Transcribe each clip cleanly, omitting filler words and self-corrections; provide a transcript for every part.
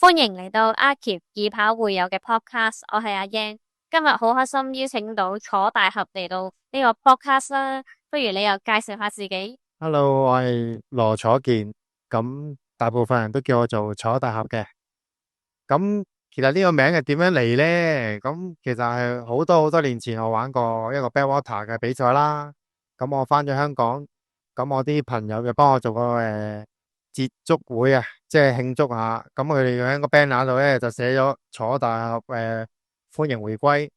歡迎嚟到阿 Keep 易跑會友嘅 podcast，我係阿英。今日好開心邀請到楚大俠嚟到呢個 podcast 啦，不如你又介紹下自己。Hello，我係羅楚健，咁大部分人都叫我做楚大俠嘅。咁其實呢個名係點樣嚟呢？咁其實係好多好多年前我玩過一個 Backwater 嘅比賽啦。咁我翻咗香港，咁我啲朋友就幫我做個節祝會啊，即係慶祝下。咁佢哋喺個 banner 度咧就寫咗楚大俠歡迎回歸。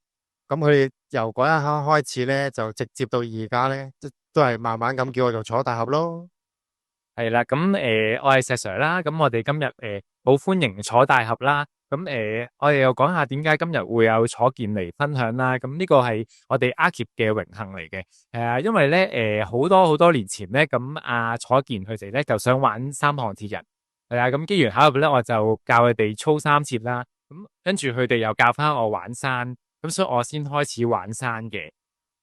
咁佢哋由嗰一刻開始咧，就直接到而家咧，都係慢慢咁叫我做楚大俠咯。係啦，我係石 Sir 啦，咁我哋今日好歡迎楚大俠啦，我哋又講下點解今日會有楚健嚟分享啦，咁呢個係我哋阿 Keep 嘅榮幸嚟嘅，因為咧好多好多年前咧，咁阿楚健佢哋咧就想玩三項鐵人，係啊，咁機緣巧合咧，我就教佢哋操三節啦，咁跟住佢哋又教翻我玩山，咁所以我先開始玩山嘅，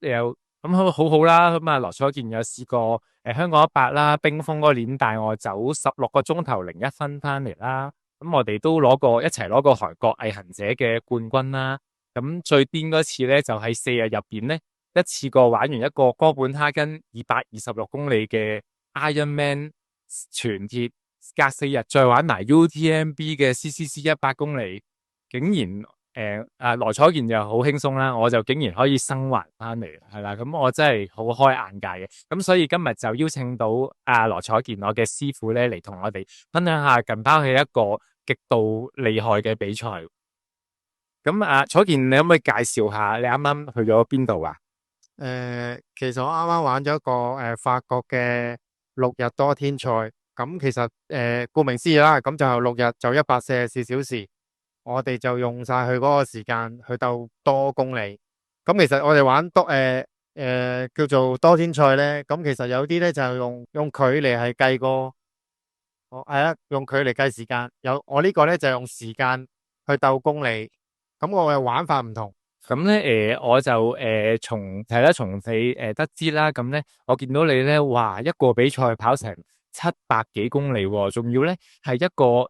又咁好好啦，咁啊羅楚健有試過。香港100啦，冰封嗰年帶我走16個鐘頭01分翻嚟啦。咁我哋都一齊攞過韓國毅行者嘅冠軍啦。咁最癲嗰次咧，就喺4日入邊咧，一次過玩完一個哥本哈根226公里嘅 Ironman 全鐵，隔4日再玩埋 UTMB 嘅 CCC 100公里，竟然羅楚健就好輕鬆啦，我就竟然可以生還翻嚟，係啦，咁我真係好開眼界嘅。咁所以今日就邀請到羅楚健我嘅師傅咧嚟同我哋分享下近拋起一個極度厲害嘅比賽。咁楚健，你可唔可以介紹下你啱啱去咗邊度啊？其實我啱啱玩咗一個法國嘅6日多天賽，咁其實顧名思義啦，咁就6日就144小時，我哋就用晒佢嗰個時間去鬥多公里。咁其實我哋玩叫做多天賽咧，咁其實有啲咧就係用距離係計過，係啊，用距離計時間。我呢個咧就用時間去鬥公里，咁我嘅玩法唔同。咁咧，我就從你得知啦，咁咧，我見到你咧，哇，一個比賽跑成700幾公里喎，仲要咧係一個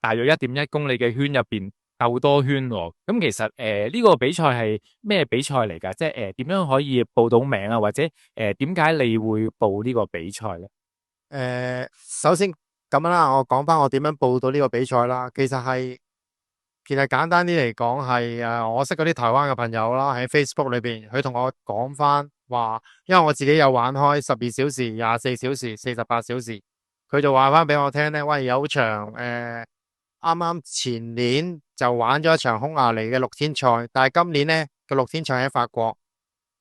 大約1.1公里嘅圈入邊鬥多圈喎。咁其實呢個比賽係咩比賽嚟㗎？即係點樣可以報到名啊？或者點解你會報呢個比賽咧？首先咁樣啦，我講翻我點樣報到呢個比賽啦。其實簡單啲嚟講係我識嗰啲台灣嘅朋友啦，喺 Facebook 裏邊，佢同我講翻話，因為我自己有玩開12小時、24小時、48小時，佢就話翻俾我聽咧，喂，有場啱啱前年就玩咗一場匈牙利嘅6天賽，但係今年呢個6天賽喺法國，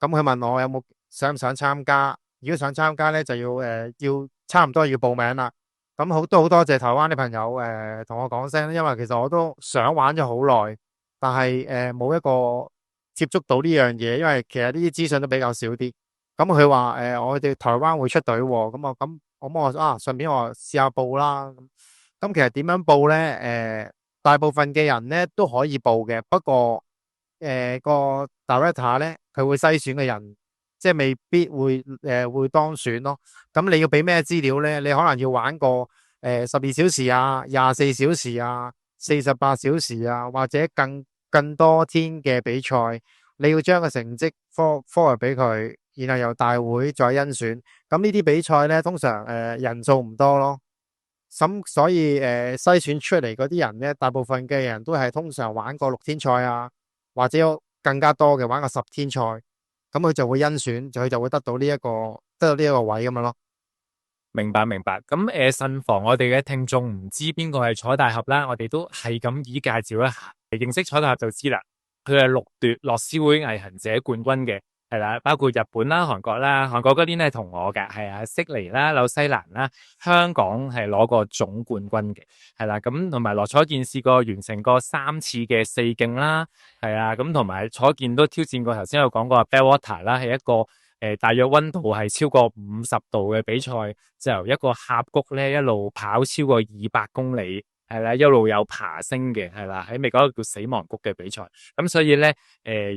咁佢問我想唔想參加，如果想參加呢，就要差唔多要報名啦。咁好多謝台灣啲朋友同我講聲，因為其實我都想玩咗好耐，但係冇一個接觸到呢樣嘢，因為其實呢啲資訊都比較少啲。咁佢話我哋台灣會出隊喎，咁我順便我試下報啦。咁其實點樣報呢？大部分嘅人呢都可以報嘅，不過個 director 呢，佢會篩選嘅人，即係未必會當選咯。咁你要俾咩資料呢？你可能要玩過12小時啊、24小時啊、48小時啊，或者更多天嘅比賽，你要將個成績 forward 俾佢，然後由大會再甄選。咁呢啲比賽呢，通常人數唔多咯。咁所以篩選出嚟嗰啲人呢，大部分嘅人都係通常玩過6天賽啊，或者有更加多嘅玩過10天賽。咁佢就會甄選，佢就會得到呢一個位咁樣咯。明白明白，咁慎防我哋嘅聽眾唔知邊個係楚大俠啦，我哋都係咁以介紹一下，認識楚大俠就知啦。佢係6奪樂施會毅行者冠軍嘅，係啦，包括日本啦、韓國啦，韓國嗰啲咧同我嘅，係啊，悉尼啦、紐西蘭啦、香港係攞過總冠軍嘅，係啦，咁同埋羅楚健試過完成過3次嘅4徑啦，係啊，咁同埋楚健都挑戰過頭先有講過 Backwater 啦，係一個大約溫度係超過50度嘅比賽，就由一個峽谷咧一路跑超過200公里，係啦，一路有爬升嘅，係啦，喺美國一個叫死亡谷嘅比賽。咁所以咧，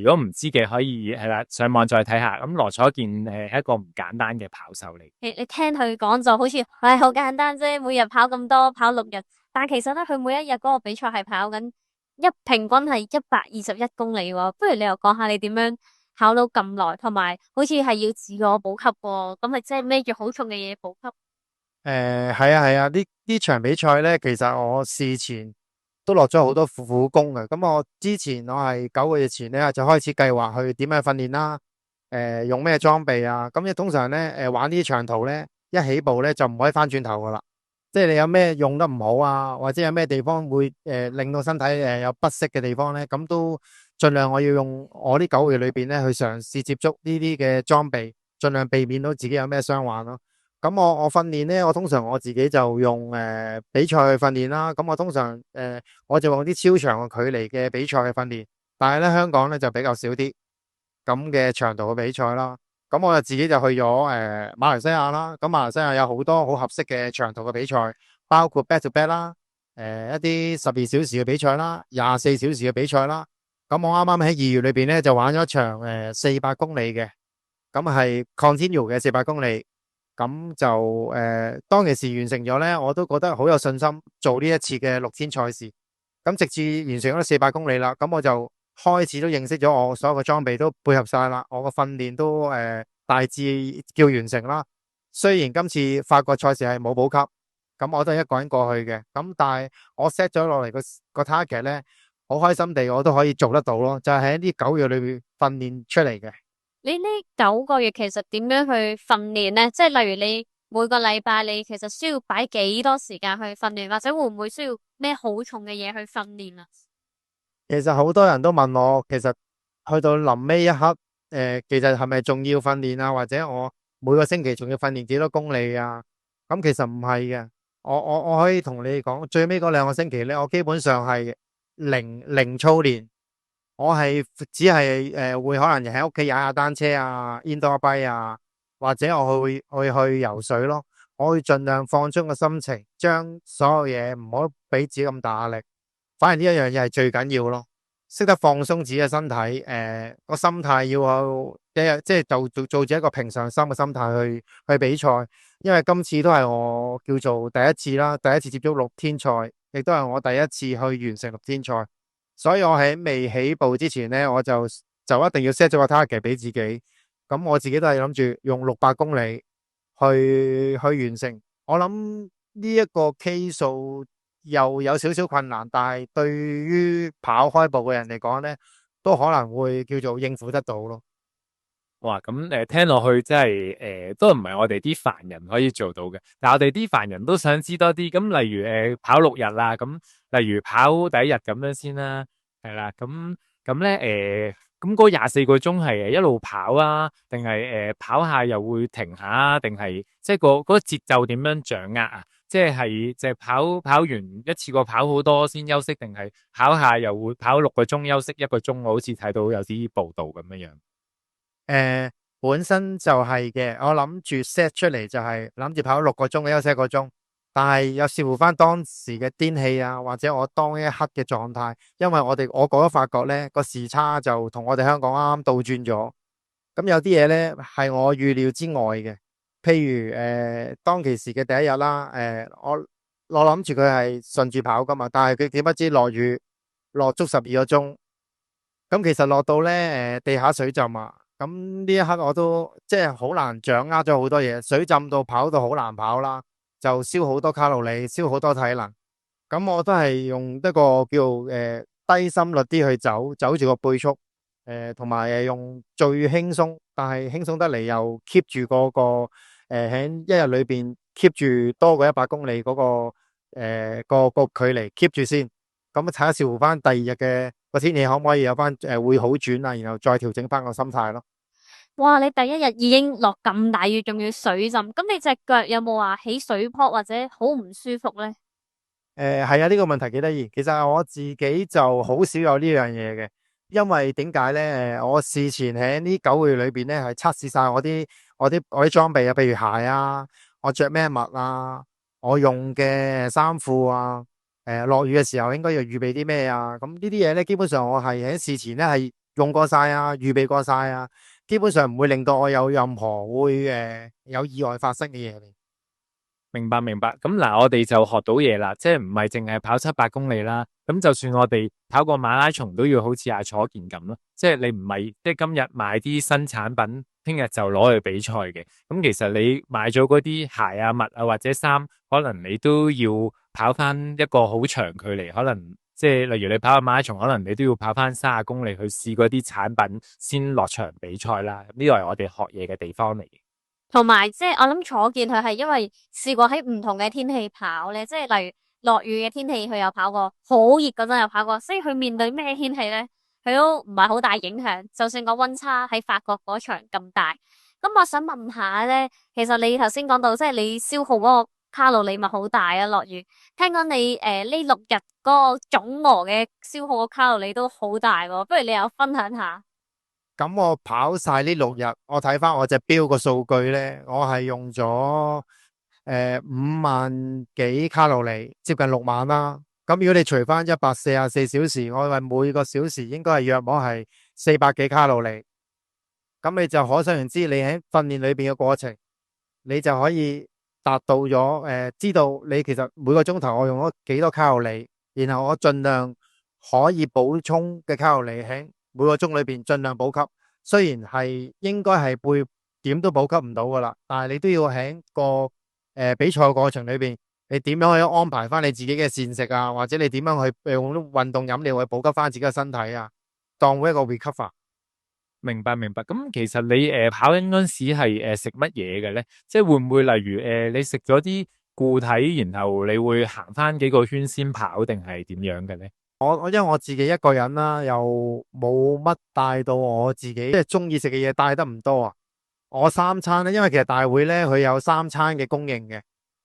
如果唔知嘅可以係啦，上網再睇下。咁羅楚健係一個唔簡單嘅跑手嚟。你聽佢講就好似好簡單啫，每日跑咁多，跑6日，但其實咧佢每一日嗰個比賽係跑緊平均係121公里喎。不如你又講下你點樣跑到咁耐，同埋好似係要自我補給喎，咁咪即係孭住好重嘅嘢補給。係啊係啊，呢場比賽咧，其實我事前都落咗好多苦功嘅。咁我之前我係9個月前咧就開始計劃去點樣訓練啦，用咩裝備啊。咁通常咧，玩呢啲長途咧，一起步咧就唔可以翻轉頭噶啦。即係你有咩用得唔好啊，或者有咩地方會令到身體有不適嘅地方咧，咁都盡量我要用我呢9個月裏邊咧去嘗試接觸呢啲嘅裝備，盡量避免到自己有咩傷患咯。咁我訓練咧，我通常我自己就用比賽去訓練啦。咁我通常我就用啲超長嘅距離嘅比賽去訓練，但係咧香港咧就比較少啲咁嘅長途嘅比賽啦。咁我就自己就去咗馬來西亞啦。咁馬來西亞有好多好合適嘅長途嘅比賽，包括 back to back 啦，一啲12小時嘅比賽啦，24小時嘅比賽啦。咁我啱啱喺2月裏邊咧就玩咗一場400公里嘅，咁係 continue 嘅400公里。咁就當其時完成咗咧，我都覺得好有信心做呢一次嘅6天賽事。咁直至完成咗400公里啦，咁我就開始都認識咗我所有嘅裝備都配合晒啦，我個訓練都大致叫完成啦。雖然今次法國賽事係冇補給，咁我都係一個人過去嘅，咁但係我 set 咗落嚟個 target 咧，好開心地我都可以做得到咯，就係喺呢9月裏面訓練出嚟嘅。你呢9個月其實點樣去訓練呢？即係例如你每個禮拜你其實需要擺幾多時間去訓練，或者會唔會需要咩好重嘅嘢去訓練啊？其實好多人都問我，其實去到臨尾一刻，其實係咪仲要訓練啊？或者我每個星期仲要訓練幾多公里啊？咁其實唔係嘅，我可以同你講，最尾嗰2個星期咧，我基本上係零操練。我係只係會可能喺屋企踩下單車啊，indoor bike 啊，或者我去游水咯。我會盡量放鬆個心情，將所有嘢唔好俾自己咁大壓力。反而呢一樣嘢係最緊要咯，識得放鬆自己嘅身體，個心態要有即係做住一個平常心嘅心態去比賽。因為今次都係我叫做第一次啦，第一次接觸6天賽，亦都係我第一次去完成6天賽。所以我喺未起步之前呢，我就一定要 set 咗個 target 俾自己。咁我自己都係諗住用600公里去完成。我諗呢一個 K 數又有少少困難，但係對於跑開步嘅人嚟講呢，都可能會叫做應付得到咯。哇，咁聽落去真係都唔係我哋啲凡人可以做到嘅。但係我哋啲凡人都想知多啲。咁例如跑6日啦，咁例如跑第一日咁樣先啦，係啦。咁咧咁嗰24個鐘係一路跑啊，定係跑下又會停下啊？定係即係嗰個節奏點樣掌握啊？即係跑完一次過跑好多先休息，定係跑下又會跑6個鐘休息1個鐘？我好似睇到有啲報道咁樣樣。本身就係嘅，我諗住 set 出嚟就係諗住跑6個鐘休息1個鐘，但係有視乎翻當時嘅天氣啊，或者我當一刻嘅狀態。因為我過咗法國呢個時差就同我哋香港啱啱倒轉咗，咁有啲嘢呢係我預料之外嘅。譬如當其時嘅第一日啦，我諗住佢係順住跑噶嘛，但係佢點不知落雨落足12個鐘，咁其實落到呢地下水浸啊。咁呢一刻我都即係好難掌握咗好多嘢，水浸到跑到好難跑啦，就燒好多卡路里，燒好多體能。咁我都係用一個叫低心率啲去走住個倍速，同埋用最輕鬆，但係輕鬆得嚟又 keep 住嗰個喺一日裏邊 keep 住多過100公里嗰個個距離 keep 住先。咁睇下視乎翻第二日嘅個天氣可唔可以有翻會好轉啊，然後再調整翻個心態咯。哇！你第一日已經落咁大雨，仲要水浸，咁你隻腳有冇話起水泡或者好唔舒服呢？係啊，呢個問題幾得意。其實我自己就好少有呢樣嘢嘅，因為點解呢？我事前喺呢9個月裏邊呢，係測試晒我啲裝備啊，譬如鞋啊，我着咩襪啊，我用嘅衫褲啊，落雨嘅時候應該要預備啲咩啊？咁呢啲嘢咧，基本上我係喺事前咧係用過晒啊，預備過晒啊，基本上唔會令到我有任何會有意外發生嘅嘢嚟。明白明白，咁嗱，我哋就學到嘢啦，即係唔係淨係跑700公里啦，咁就算我哋跑個馬拉松都要好似阿楚健咁咯，即係你唔係即係今日買啲新產品，聽日就攞去比賽嘅，咁其實你買咗嗰啲鞋啊、襪啊或者衫，可能你都要跑翻一個好長距離，可能即係例如你跑個馬拉松，可能你都要跑翻30公里去試嗰啲產品先落場比賽啦，呢個係我哋學嘢嘅地方嚟嘅。同埋即係我諗楚健佢係因為試過喺唔同嘅天氣跑咧，即係例如落雨嘅天氣佢有跑過，好熱嗰陣有跑過，所以佢面對咩天氣咧，佢都唔係好大影響。就算個溫差喺法國嗰場咁大，咁我想問下咧，其實你頭先講到即係你消耗嗰個卡路里咪好大啊？落雨，聽講你呢6日嗰個總和嘅消耗個卡路里都好大喎，不如你有分享下？咁我跑晒呢6日，我睇翻我隻錶個數據咧，我係用咗5萬幾卡路里，接近6萬啦。咁如果你除翻144小時，我話每個小時應該係約莫係400幾卡路里。咁你就可想而知，你喺訓練裏邊嘅過程，你就可以達到咗知道你其實每個鐘頭我用咗幾多卡路里，然後我盡量可以補充嘅卡路里喺每個鐘裏邊盡量補給。雖然係應該係會點都補給唔到噶啦，但係你都要喺個比賽嘅過程裏邊，你點樣去安排翻你自己嘅膳食啊，或者你點樣去用啲運動飲料去補給翻自己嘅身體啊，當會一個 recover。明白明白，咁其實你跑緊嗰陣時係食乜嘢嘅咧？即係會唔會例如你食咗啲固體，然後你會行翻幾個圈先跑，定係點樣嘅咧？我因為我自己一個人啦，又冇乜帶到我自己即係中意食嘅嘢，帶得唔多啊。我三餐咧，因為其實大會咧佢有3餐嘅供應嘅，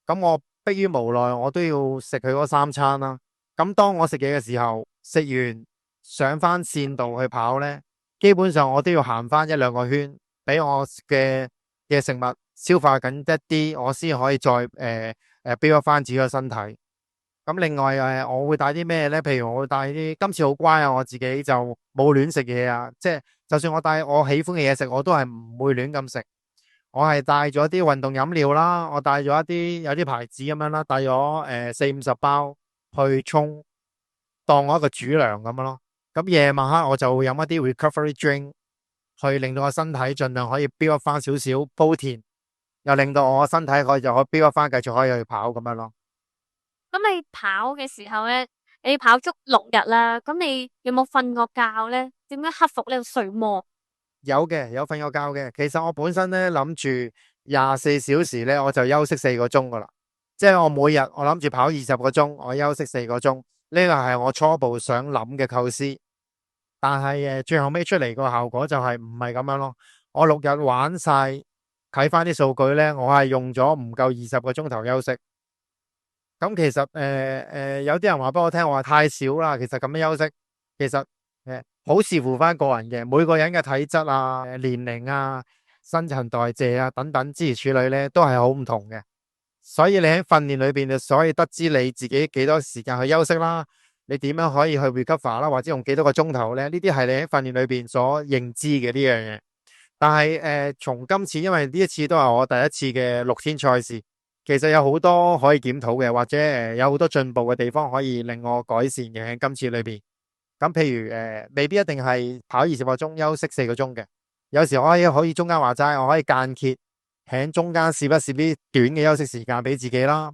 咁我迫於無奈，我都要食佢嗰3餐啦。咁當我食嘢嘅時候，食完上翻線度去跑咧，基本上我都要行翻1-2個圈，俾我嘅食物消化緊一啲，我先可以再build up翻自己個身體。咁另外我會帶啲咩咧？譬如我會帶啲，今次好乖啊，我自己就冇亂食嘢啊，即係就算我帶我喜歡嘅嘢食，我都係唔會亂咁食。我係帶咗啲運動飲料啦，我帶咗一啲有啲牌子咁樣啦，帶咗40-50包去沖，當我一個主糧咁樣咯。咁夜晚黑我就會飲一啲 recovery drink，去令到我身體盡量可以 build up 翻少少鋪田，又令到我身體就可以 build up 翻，繼續可以去跑咁樣咯。咁你跑嘅時候咧，你跑足6日啦，咁你有冇瞓過覺咧？點樣克服呢個睡魔？有嘅，有瞓過覺嘅。其實我本身咧諗住24小時咧，我就休息4個鐘噶啦。即係我每日我諗住跑20個鐘，我休息4個鐘。呢個係我初步想諗嘅構思。但係最後尾出嚟個效果就係唔係咁樣咯。我6日玩晒，睇翻啲數據咧，我係用咗唔夠20個鐘頭休息。咁其實有啲人話俾我聽，我話太少啦。其實咁樣休息，其實好視乎翻個人嘅，每個人嘅體質啊、年齡啊、新陳代謝啊等等諸如此類咧，都係好唔同嘅。所以你喺訓練裏邊就所以得知你自己幾多時間去休息啦，你點樣可以去 recover 啦，或者用幾多個鐘頭咧？呢啲係你喺訓練裏邊所認知嘅呢樣嘢。但係從今次因為呢一次都係我第一次嘅6天賽事。其實有好多可以檢討嘅，或者有好多進步嘅地方可以令我改善嘅喺今次裏邊。咁譬如未必一定係跑20個鐘休息4個鐘嘅，有時我可以中間話齋，我可以間歇喺中間試一試啲短嘅休息時間俾自己啦。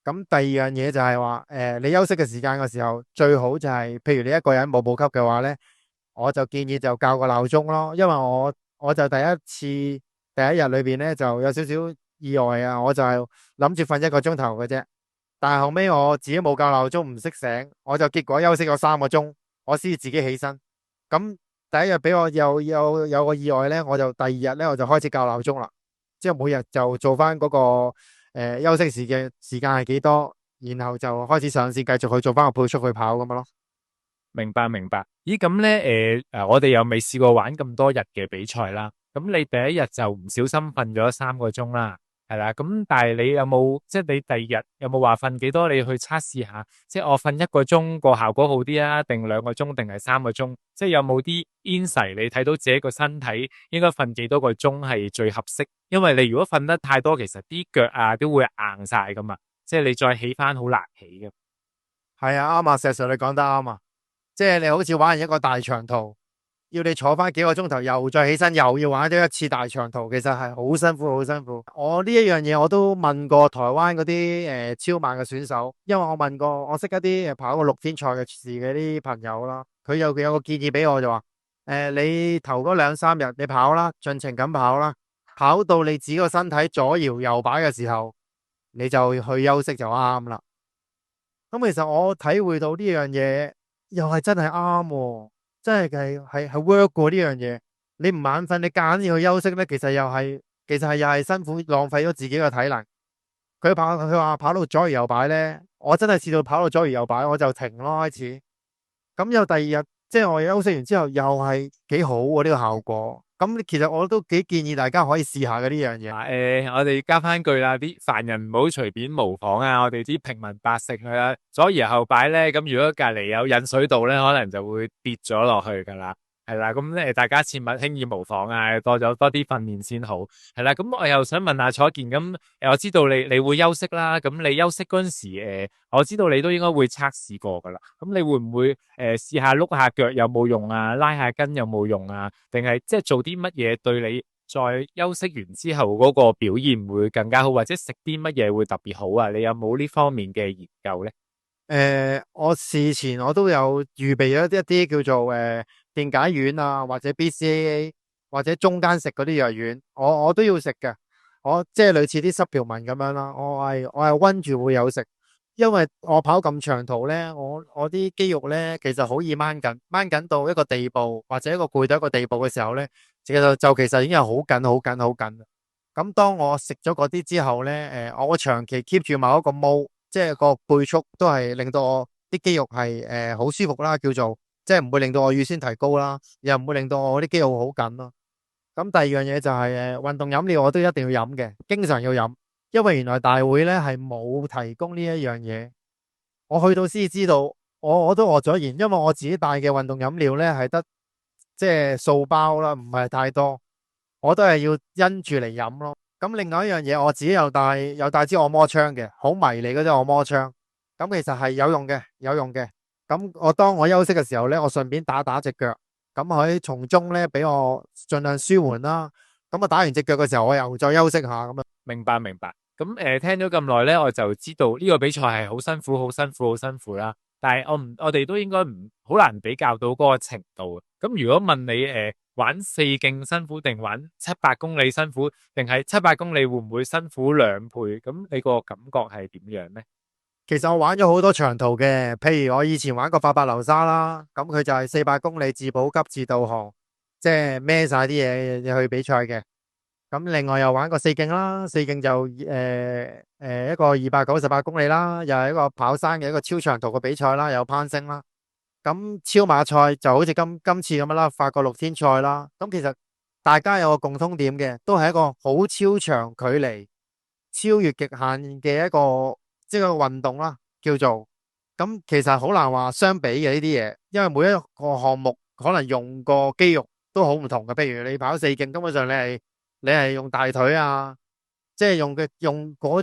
咁第二樣嘢就係話你休息嘅時間嘅時候，最好就係譬如你一個人冇補給嘅話呢，我就建議就校個鬧鐘咯。因為我就第一日裏邊呢，就有少少意外啊，我就係諗住瞓1個鐘頭嘅啫，但係後尾我自己冇校鬧鐘，唔識醒，我就結果休息咗3個鐘，我先至自己起身。咁第一日俾我有個意外呢，我就第二日呢，我就開始校鬧鐘啦，即係每日就做翻嗰個休息時間係幾多，然後就開始上線繼續去做翻個配速去跑咁樣咯。明白明白。咦，咁咧我哋又未試過玩咁多日嘅比賽啦。咁你第一日就唔小心瞓咗3個鐘啦。係啦，咁但係你有冇即係你第二日有冇話瞓幾多？你去測試下，即係我瞓1個鐘個效果好啲啊，定2個鐘定係3個鐘？即係有冇啲 insight 你睇到自己個身體應該瞓幾多個鐘係最合適？因為你如果瞓得太多，其實啲腳啊都會硬晒噶嘛，即係你再起翻好難起嘅。係啊，啱啊，石 Sir 你講得啱啊，即係你好似玩完一個大長途，要你坐翻幾個鐘頭，又再起身，又要玩咗一次大長途，其實係好辛苦，好辛苦。我呢一樣嘢我都問過台灣嗰啲超慢嘅選手，因為我問過我識一啲跑過6天賽嘅事嘅啲朋友啦，佢有個建議俾我就話，你頭嗰2、3日你跑啦，盡情咁跑啦，跑到你自己個身體左搖右擺嘅時候，你就去休息就啱啦。咁其實我體會到呢樣嘢又係真係啱喎，真係 work 過呢樣嘢。你唔眼瞓，你夾硬要去休息咧，其實係又係辛苦，浪費咗自己嘅體能。佢話跑到左搖右擺咧，我真係試到跑到左搖右擺，我就停咯開始。咁又第二日，即係我休息完之後，又係幾好喎呢個效果。咁其實我都幾建議大家可以試下嘅呢樣嘢。我哋加翻句啦，啲凡人唔好隨便模仿啊！我哋啲平民百姓去啦，左搖後擺咧，咁如果隔籬有引水道咧，可能就會跌咗落去噶啦。係啦，咁大家切勿輕易模仿啊，多啲訓練先好。係啦，咁我又想問下楚健，咁我知道你會休息啦，咁你休息嗰陣時，我知道你都應該會測試過噶啦，咁你會唔會試下碌下腳有冇用啊，拉下筋有冇用啊，定係即係做啲乜嘢對你再休息完之後嗰個表現會更加好，或者食啲乜嘢會特別好啊？你有冇呢方面嘅研究咧？我事前我都有預備咗一啲叫做電解丸啊，或者 BCAA 或者中間食嗰啲藥丸，我都要食嘅。我即係類似啲濕條文咁樣啦。我係溫住會有食，因為我跑咁長途咧，我啲肌肉咧其實好易掹緊到一個地步，或者一個攰到一個地步嘅時候咧，其實已經係好緊好緊好緊。咁當我食咗嗰啲之後咧，我長期 keep 住某一個毛。即係個倍速都係令到我啲肌肉係好舒服啦，叫做即係唔會令到我乳酸提高啦，又唔會令到我啲肌肉好緊咯。咁第二樣嘢就係運動飲料我都一定要飲嘅，經常要飲，因為原來大會咧係冇提供呢一樣嘢，我去到先知道，我都愕咗然，因為我自己帶嘅運動飲料咧係得即係數包啦，唔係太多，我都係要因住嚟飲咯。咁另外一樣嘢，我自己有帶支按摩槍嘅，好迷你嗰隻按摩槍。咁其實係有用嘅，有用嘅。咁當我休息嘅時候咧，我順便打隻腳，咁可以從中咧俾我盡量舒緩啦。咁打完隻腳嘅時候，我又再休息下咁樣。明白明白。咁聽咗咁耐咧，我就知道呢個比賽係好辛苦、好辛苦、好辛苦啦。但係我哋都應該唔好難比較到嗰個程度。咁如果問你玩4徑辛苦定玩700公里辛苦，定係700公里會唔會辛苦2倍？咁你個感覺係點樣呢？其實我玩咗好多長途嘅，譬如我以前玩過法伯流沙啦，咁佢就係400公里自補給自導航，即係孭晒啲嘢去比賽嘅。咁另外又玩過4徑啦，4徑就一個298公里啦，又係一個跑山嘅一個超長途嘅比賽啦，有攀升啦。咁超馬賽就好似今次咁樣啦，法國6天賽啦。咁其實大家有個共通點嘅，都係一個好超長距離、超越極限嘅一個即係個運動啦，叫做。咁其實好難話相比嘅呢啲嘢，因為每一個項目可能用個肌肉都好唔同嘅。譬如你跑4徑，根本上你係用大腿啊，即係用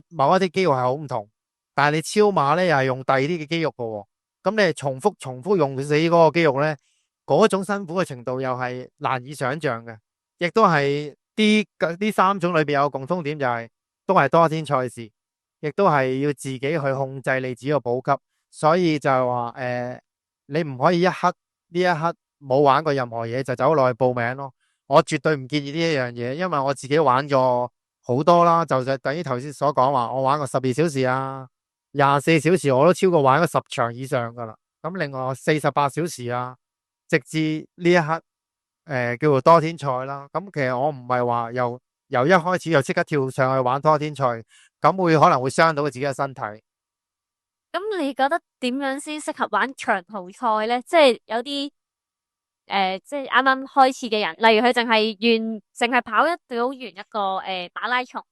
某一啲肌肉係好唔同。但係你超馬咧又係用第二啲嘅肌肉嘅喎。咁你係重複用死嗰個肌肉咧，嗰種辛苦嘅程度又係難以想象嘅，亦都係呢3種裏邊有個共通點，就係都係多天賽事，亦都係要自己去控制你自己個補給，所以就係話你唔可以呢一刻冇玩過任何嘢就走落去報名咯。我絕對唔建議呢一樣嘢，因為我自己玩咗好多啦，就等於頭先所講話，我玩過12小時啊。24小時我都超過玩咗10場以上噶啦，咁另外48小時啊，直至呢一刻叫做多天賽啦。咁其實我唔係話由一開始就即刻跳上去玩多天賽，咁可能會傷到自己嘅身體。咁你覺得點樣先適合玩長途賽咧？即係有啲即係啱啱開始嘅人，例如佢淨係跑得到完一個馬拉松，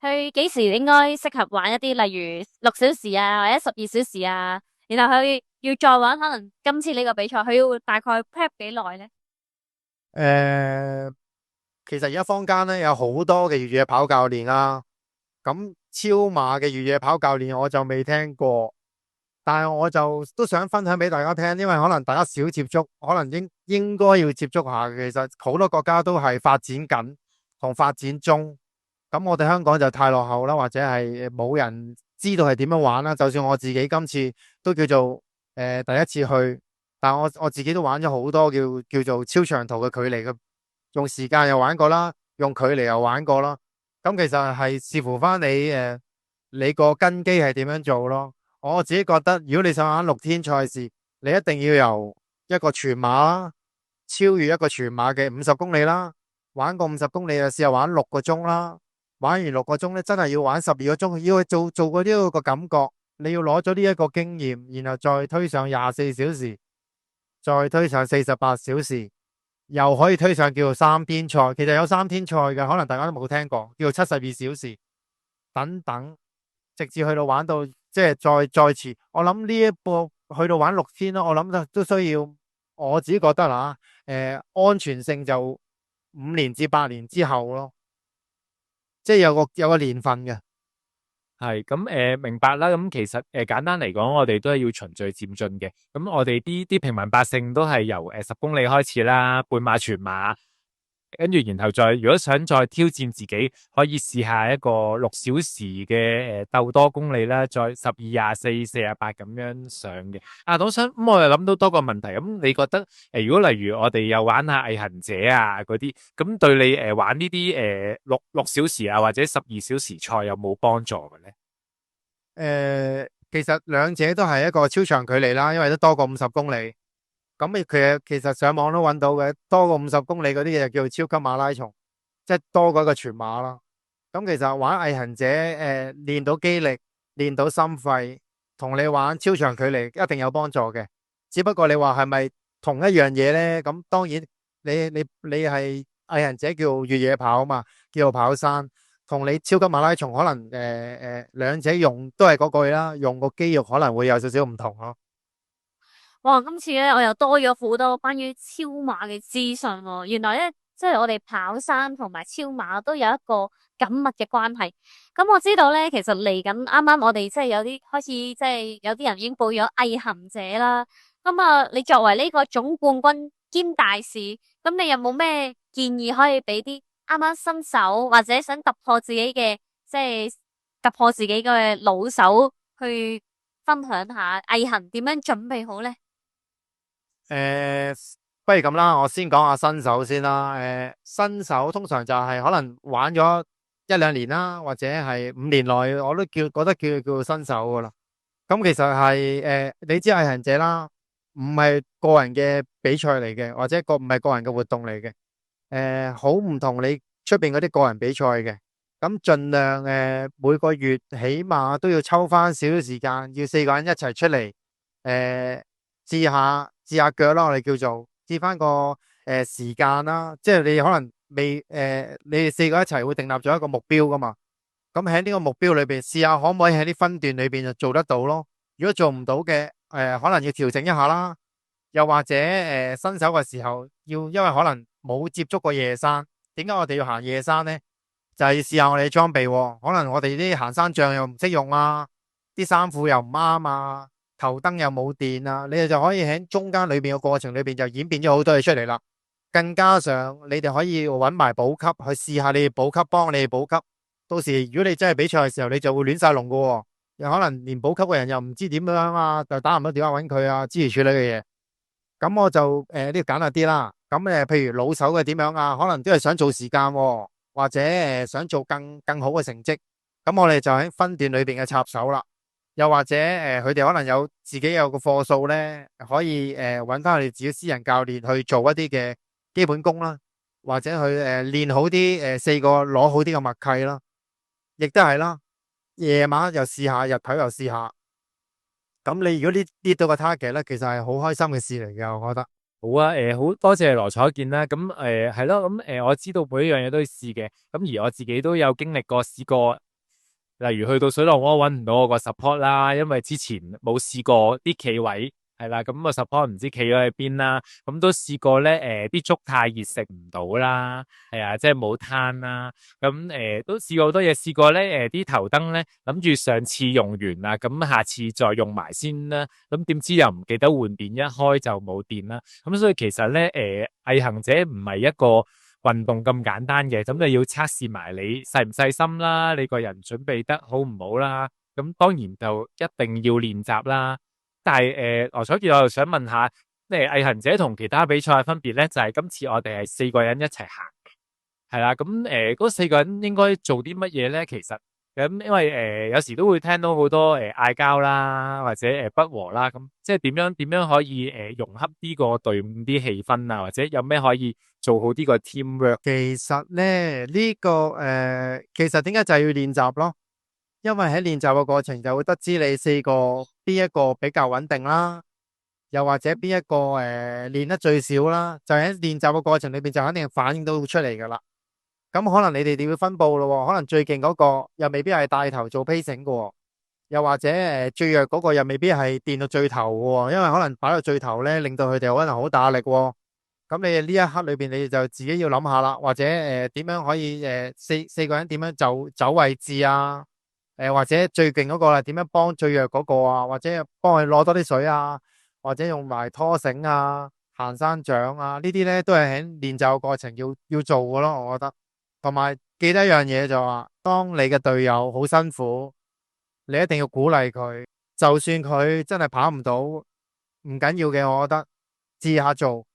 佢幾時應該適合玩一啲，例如6小時啊，或者12小時啊，然後佢要再玩，可能今次呢個比賽佢要大概 prep 幾耐咧？誒，其實而家坊間咧有好多嘅越野跑教練啦，咁超馬嘅越野跑教練我就未聽過，但係我就都想分享俾大家聽，因為可能大家少接觸，可能應該要接觸下嘅。其實好多國家都係發展緊同發展中，咁我哋香港就太落後啦，或者係冇人知道係點樣玩啦。就算我自己今次都叫做第一次去，但我自己都玩咗好多叫做超長途嘅距離嘅，用時間又玩過啦，用距離又玩過啦。咁其實係視乎翻你個根基係點樣做咯。我自己覺得，如果你想玩6天賽事，你一定要由一個全馬啦，超越一個全馬嘅50公里啦，玩個50公里就試下玩6個鐘啦。玩完6個鐘咧，真係要玩12個鐘，要去做過呢一個感覺，你要攞咗呢一個經驗，然後再推上24小時，再推上48小時，又可以推上叫做3天賽。其實有3天賽嘅，可能大家都冇聽過，叫做72小時等等，直至去到玩到即係再遲。我諗呢一步去到玩6天咯，我諗都需要，我自己覺得啦，安全性就5年至8年之後咯，即係有個年份嘅。係咁明白啦。咁其實簡單嚟講，我哋都係要循序漸進嘅。咁我哋啲平民百姓都係由10公里開始啦，半馬、全馬，跟住然後如果想再挑戰自己，可以試下一個6小時嘅鬥多公里啦，再12、24、48咁樣上嘅。我想我又諗到多個問題。咁你覺得如果例如我哋又玩下毅行者啊嗰啲，咁對你玩呢啲六小時啊或者12小時賽有冇幫助嘅咧？其實兩者都係一個超長距離啦，因為都多過50公里。咁其實上網都揾到嘅，多過50公里嗰啲嘢叫做超級馬拉松，即係多過一個全馬啦。咁其實玩毅行者，練到肌力，練到心肺，同你玩超長距離一定有幫助嘅。只不過你話係咪同一樣嘢呢？咁當然你係毅行者叫越野跑嘛，叫跑山，同你超級馬拉松可能兩者用都係嗰句啦，用個肌肉可能會有少少唔同咯。哇！今次咧，我又多咗好多關於超馬嘅資訊喎。原來咧，即係我哋跑山同埋超馬都有一個緊密嘅關係。咁我知道咧，其實嚟緊啱啱我哋即係有啲開始，即係有啲人已經報咗毅行者啦。咁啊，你作為呢個總冠軍兼大使，咁你有冇咩建議可以俾啲啱啱新手或者想突破自己嘅，即係突破自己嘅老手去分享下毅行點樣準備好咧？不如咁啦，我先講下新手先啦。新手通常就係可能玩咗1、2年啦，或者係5年內，我都覺得叫新手噶啦。咁其實係你知毅行者啦，唔係個人嘅比賽嚟嘅，或者唔係個人嘅活動嚟嘅。好唔同你出邊嗰啲個人比賽嘅。咁盡量每個月起碼都要抽翻少少時間，要4個人一齊出嚟，試下腳啦，我哋叫做試翻個時間啦。即係你可能未你哋4個一齊會訂立咗一個目標噶嘛。咁喺呢個目標裏邊，試下可唔可以喺啲分段裏邊就做得到咯。如果做唔到嘅，可能要調整一下啦。又或者新手嘅時候因為可能冇接觸過夜山，點解我哋要行夜山呢？就係要試下我哋嘅裝備喎。可能我哋啲行山杖又唔識用啊，啲衫褲又唔啱啊，頭燈又冇電啊，你哋就可以喺中間裏邊嘅過程裏邊就演變咗好多嘢出嚟啦。更加上你哋可以揾埋補給去試下，你哋補給幫你哋補給。到時如果你真係比賽嘅時候，你就會亂晒龍噶喎，又可能連補給嘅人又唔知點樣啊，就打唔到電話揾佢啊，諸如此類嘅嘢。咁我就呢個簡略啲啦。咁譬如老手嘅點樣啊，可能都係想做時間喎，或者想做更好嘅成績。咁我哋就喺分段裏邊嘅插手啦。又或者佢哋可能自己有個課數呢，可以揾翻佢哋自己私人教練去做一啲嘅基本功啦，或者去練好啲4個攞好啲嘅默契啦，亦都係啦。夜晚又試下，日頭又試下。咁你如果呢到個 target 咧，其實係好開心嘅事嚟嘅，我覺得。好啊，好多謝羅彩健啦。咁係咯，咁我知道每一樣嘢都要試嘅。咁而我自己都有經歷過試過例如去到水浪窩揾唔到我個 support 啦，因為之前冇試過啲企位。係啦，咁個 support 唔知企咗喺邊啦，咁都試過咧，啲粥太熱食唔到啦，係啊，即係冇攤啦，咁都試過好多嘢，試過咧，啲頭燈咧諗住上次用完啦，咁下次再用埋先啦，咁點知又唔記得換電，一開就冇電啦，咁所以其實咧，毅行者唔係一個運動咁簡單嘅，咁你要測試埋你細唔細心啦，你個人準備得好唔好啦，咁當然就一定要練習啦。但係羅彩傑，我又想問下，毅行者同其他比賽嘅分別咧，就係今次我哋係4個人一齊行嘅，係啦，咁嗰4個人應該做啲乜嘢咧？其實咁，因為有時都會聽到好多嗌交啦，或者不和啦，咁即係點樣可以融洽呢個隊伍啲氣氛啊，或者有咩可以做好啲個 teamwork？其實咧其實點解就係要練習咯？因為喺練習嘅過程就會得知你4個邊一個比較穩定啦，又或者邊一個練得最少啦，就喺練習嘅過程裏邊就肯定反映到出嚟噶啦。咁可能你哋點會分佈咯？可能最勁嗰個又未必係帶頭做 pacing 嘅，又或者最弱嗰個又未必係墊到最頭嘅，因為可能擺到最頭咧，令到佢哋可能好大壓力喎。咁你哋呢一刻裏邊，你哋就自己要諗下啦，或者點樣可以四個人點樣走位置啊？或者最勁嗰個啦，點樣幫最弱嗰個啊？或者幫佢攞多啲水啊？或者用埋拖繩啊、行山杖啊，呢啲咧都係喺練習嘅過程要做嘅咯，我覺得。同埋記得一樣嘢就話，當你嘅隊友好辛苦，你一定要鼓勵佢，就算佢真係跑唔到，唔緊要嘅，我覺得試下做，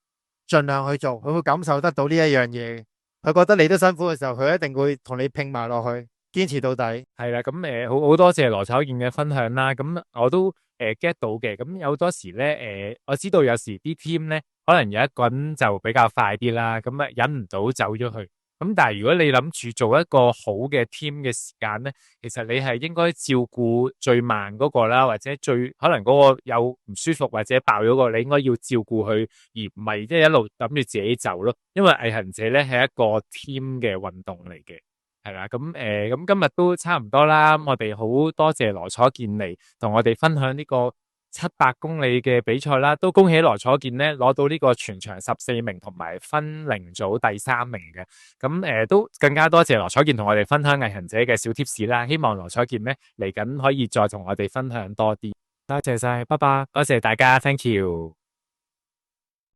盡量去做，佢會感受得到呢一樣嘢。佢覺得你都辛苦嘅時候，佢一定會同你拼埋落去。堅持到底。係啦，咁好多謝羅彩健嘅分享啦，咁我都get 到嘅，咁有多時咧我知道有時啲 team 咧可能有一個人就比較快啲啦，咁忍唔到走咗去，咁但係如果你諗住做一個好嘅 team 嘅時間咧，其實你係應該照顧最慢嗰個啦，或者最可能嗰個有唔舒服或者爆咗個，你應該要照顧佢，而唔係即係一路諗住自己走咯，因為毅行者咧係一個 team 嘅運動嚟嘅。係啦，咁今日都差唔多啦，我哋好多謝羅楚健嚟同我哋分享呢個700公里嘅比賽啦，都恭喜羅楚健呢攞到呢個全場14名同埋分齡組第3名嘅，咁都更加多謝羅楚健同我哋分享毅行者嘅小貼士啦，希望羅楚健呢嚟緊可以再同我哋分享多啲，多謝晒，拜拜，多謝大家，thank you。